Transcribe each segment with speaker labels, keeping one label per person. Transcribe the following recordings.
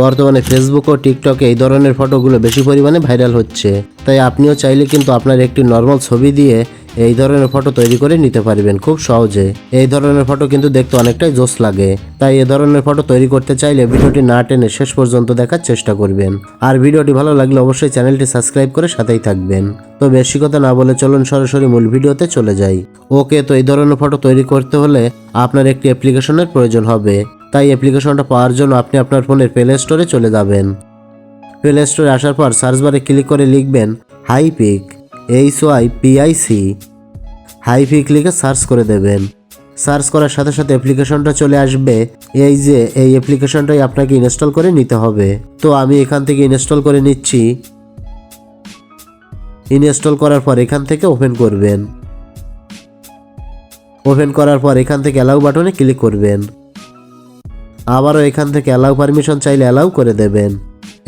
Speaker 1: বর্তমানে ফেসবুক ও টিকটকে এই ধরনের ফটোগুলো বেশি পরিমাণে ভাইরাল হচ্ছে, তাই আপনিও চাইলে কিন্তু আপনার একটি নর্মাল ছবি দিয়ে এই ধরনের ফটো তৈরি করে নিতে পারবেন খুব সহজে। এই ধরনের ফটো কিন্তু দেখতে অনেকটাই জোশ লাগে, তাই এই ধরনের ফটো তৈরি করতে চাইলে ভিডিওটি না টেনে শেষ পর্যন্ত দেখার চেষ্টা করবেন। আর ভিডিওটি ভালো লাগলে অবশ্যই চ্যানেলটি সাবস্ক্রাইব করে সাথেই থাকবেন। তো বেশি কথা না বলে চলুন সরাসরি মূল ভিডিওতে চলে যাই। ওকে, তো এই ধরনের ফটো তৈরি করতে হলে আপনার একটি অ্যাপ্লিকেশনের প্রয়োজন হবে। তাই অ্যাপ্লিকেশনটা পাওয়ার জন্য আপনি আপনার ফোনের প্লে স্টোরে চলে যাবেন। প্লে স্টোরে আসার পর সার্চ বারে ক্লিক করে লিখবেন হাইপিক, HYPIC। হাইপিক লিখে সার্চ করে দেবেন। সার্চ করার সাথে সাথে অ্যাপ্লিকেশনটা চলে আসবে। এই অ্যাপ্লিকেশনটাই আপনাকে ইনস্টল করে নিতে হবে। তো আমি এখান থেকে ইনস্টল করে নিচ্ছি। ইনস্টল করার পর এখান থেকে ওপেন করবেন। ওপেন করার পর এখান থেকে অ্যালাউ বাটনে ক্লিক করবেন। আবারও এখান থেকে অ্যালাউ পারমিশন চাইলে অ্যালাউ করে দেবেন।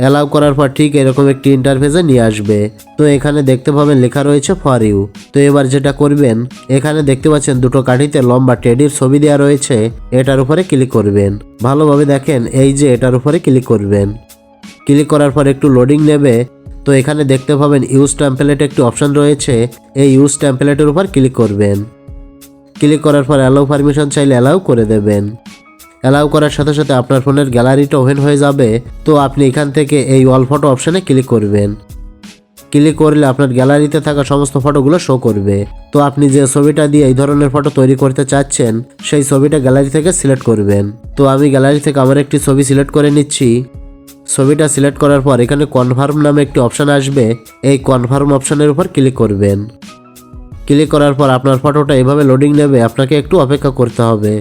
Speaker 1: অ্যালাউ করার পর ঠিক এরকম একটি ইন্টারফেসে নিয়ে আসবে। তো এখানে দেখতে পাবেন লেখা রয়েছে ফর ইউ। তো এবার যেটা করবেন, এখানে দেখতে পাচ্ছেন দুটো কাঠিতে লম্বা টেডির ছবি দেওয়া রয়েছে, এটার উপরে ক্লিক করবেন। ভালোভাবে দেখেন, এই যে এটার উপরে ক্লিক করবেন। ক্লিক করার পর একটু লোডিং নেবে। তো এখানে দেখতে পাবেন ইউজ টেমপ্লেট একটি অপশন রয়েছে, এই ইউজ টেমপ্লেটের উপর ক্লিক করবেন। ক্লিক করার পর অ্যালাউ পারমিশন চাইলে অ্যালাউ করে দেবেন। অ্যালাউ করার সাথে সাথে আপনার ফোনের গ্যালারিটা ওপেন হয়ে যাবে। তো আপনি এখান থেকে এই অল ফটো অপশানে ক্লিক করবেন। ক্লিক করলে আপনার গ্যালারিতে থাকা সমস্ত ফটোগুলো শো করবে। তো আপনি যে ছবিটা দিয়ে এই ধরনের ফটো তৈরি করতে চাচ্ছেন, সেই ছবিটা গ্যালারি থেকে সিলেক্ট করবেন। তো আমি গ্যালারি থেকে আমার একটি ছবি সিলেক্ট করে নিচ্ছি। ছবিটা সিলেক্ট করার পর এখানে কনফার্ম নামে একটি অপশান আসবে, এই কনফার্ম অপশানের উপর ক্লিক করবেন। ক্লিক করার পর আপনার ফটোটা এভাবে লোডিং নেবে, আপনাকে একটু অপেক্ষা করতে হবে।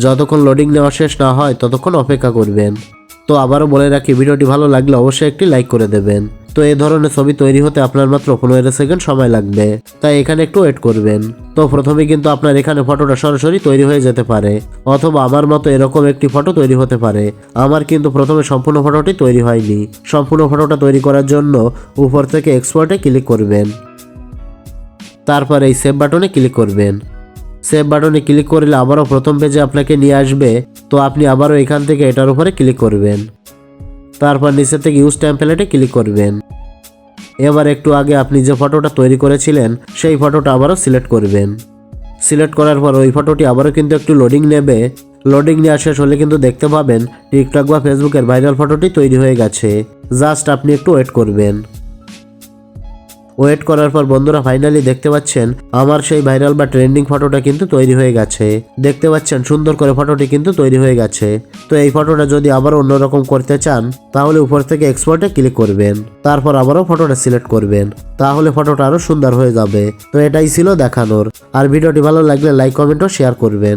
Speaker 1: যতক্ষণ লোডিং নেওয়া শেষ না হয় ততক্ষণ অপেক্ষা করবেন। তো আবারও বলে রাখি, ভিডিওটি ভালো লাগলে অবশ্যই একটি লাইক করে দেবেন। তো এই ধরনের ছবি তৈরি হতে আপনার মাত্র 15 সেকেন্ড সময় লাগবে, তাই এখানে একটু ওয়েট করবেন। তো প্রথমে কিন্তু আপনার এখানে ফটোটা সরাসরি তৈরি হয়ে যেতে পারে, অথবা আমার মতো এরকম একটি ফটো তৈরি হতে পারে। আমার কিন্তু প্রথমে সম্পূর্ণ ফটোটি তৈরি হয়নি। সম্পূর্ণ ফটোটা তৈরি করার জন্য উপর থেকে এক্সপোর্টে ক্লিক করবেন। তারপর এই সেভ বাটনে ক্লিক করবেন। সেভ বাটনে ক্লিক করলে আবারও প্রথম পেজে আপনাকে নিয়ে আসবে। তো আপনি আবারও এখান থেকে এটার উপরে ক্লিক করবেন। তারপর নিচে থেকে ইউজ টেমপ্লেটে ক্লিক করবেন। এবার একটু আগে আপনি যে ফটোটা তৈরি করেছিলেন, সেই ফটোটা আবারও সিলেক্ট করবেন। সিলেক্ট করার পর ওই ফটোটি আবারও কিন্তু একটু লোডিং নেবে। লোডিং নেওয়া শেষ হলে কিন্তু দেখতে পাবেন টিকটক বা ফেসবুকের ভাইরাল ফটোটি তৈরি হয়ে গেছে। জাস্ট আপনি একটু ওয়েট করবেন। ওয়েট করার পর বন্ধুরা ফাইনালি দেখতে পাচ্ছেন আমার সেই ভাইরাল বা ট্রেন্ডিং ফটোটা কিন্তু তৈরি হয়ে গেছে। দেখতে পাচ্ছেন সুন্দর করে ফটোটি কিন্তু তৈরি হয়ে গেছে। তো এই ফটোটা যদি আবার অন্যরকম করতে চান, তাহলে উপর থেকে এক্সপোর্টে ক্লিক করবেন। তারপর আবারও ফটোটা সিলেক্ট করবেন, তাহলে ফটোটা আরও সুন্দর হয়ে যাবে। তো এটাই ছিল দেখানোর। আর ভিডিওটি ভালো লাগলে লাইক, কমেন্ট ও শেয়ার করবেন।